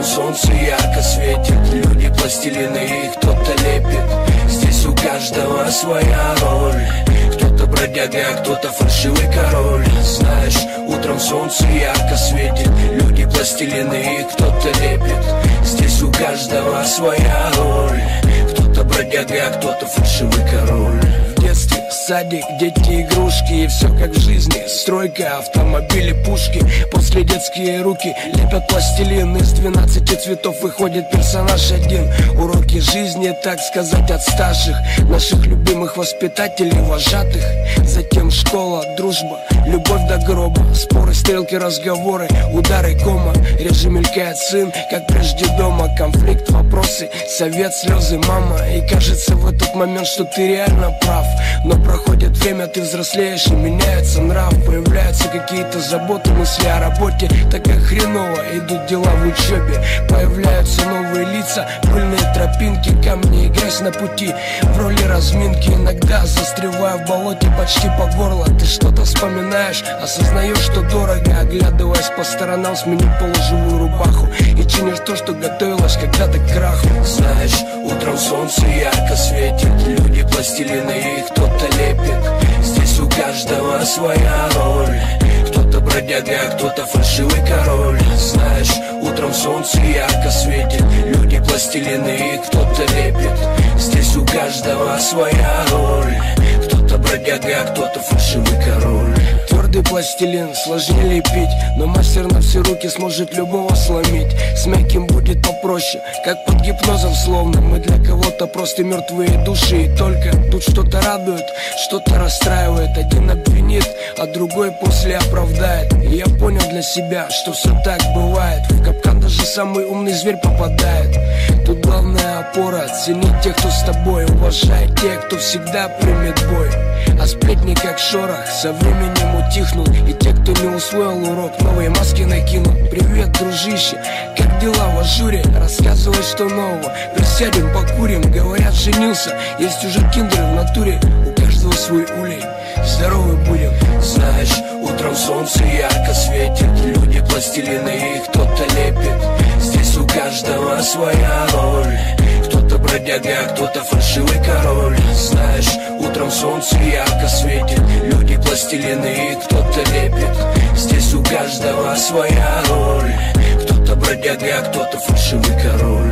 Утром солнце ярко светит, люди пластилины, их кто-то лепит. Здесь у каждого своя роль. Кто-то бродяга, а кто-то фальшивый король. Знаешь, утром солнце ярко светит, люди пластилины, их кто-то лепит. Здесь у каждого своя роль. Кто-то бродяга, а кто-то фальшивый король. В детстве садик, дети, игрушки, и все как в жизни. Стройка, автомобили, пушки. После детские руки лепят пластилин. Из 12 цветов выходит персонаж один. Уроки жизни, так сказать, от старших, наших любимых воспитателей, вожатых. Затем школа, дружба, любовь до гроба. Споры, стрелки, разговоры, удары, кома. Реже мелькает сын, как прежде дома. Конфликт, вопросы, совет, слезы, мама. И кажется в этот момент, что ты реально прав. Но проходит время, ты взрослеешь и меняется нрав. Появляются какие-то заботы, мысли о работе. Так как хреново идут дела в учебе. Появляются новые лица, пыльные тропинки, камни и грязь на пути. В роли разминки иногда застреваю в болоте почти по горло. Ты что-то вспоминаешь, осознаешь, что дорого. Оглядываясь по сторонам, сменил полуживую рубаху и чинишь то, что готовилось когда-то к краху. Знаешь, утром солнце ярко светит, люди пластилины, их кто-то лепит. Здесь у каждого своя роль. Кто-то бродяга, а кто-то фальшивый король. Знаешь, утром солнце ярко светит, люди пластилины, их кто-то лепит. Здесь у каждого своя роль. Кто-то бродяга, а кто-то фальшивый король. Твердый пластилин сложнее лепить, но мастер на все руки сможет любого сломить. С мягким будет попроще, как под гипнозом словно. Мы для кого-то просто мертвые души. И только тут что-то радует, что-то расстраивает. Один обвинит, а другой после оправдает. И я понял для себя, что все так бывает. В капкан даже самый умный зверь попадает. Тут главная опора, ценить тех, кто с тобой. Уважай тех, кто всегда примет бой. А сплетни как шорох со временем утихнут. И те, кто не усвоил урок, новые маски накинут. Привет, дружище, как дела в ажуре? Рассказывай, что нового. Присядем, покурим, говорят, женился. Есть уже киндеры в натуре, у каждого свой улей. Здоровы будем. Знаешь, утром солнце ярко светит, люди пластилины, их кто-то лепит. Здесь у каждого своя роль. Кто-то бродяга, а кто-то фальшивый король. Знаешь, утром солнце ярко светит, люди пластилины, их кто-то лепит. Здесь у каждого своя роль. Кто-то бродяга, а кто-то фальшивый король.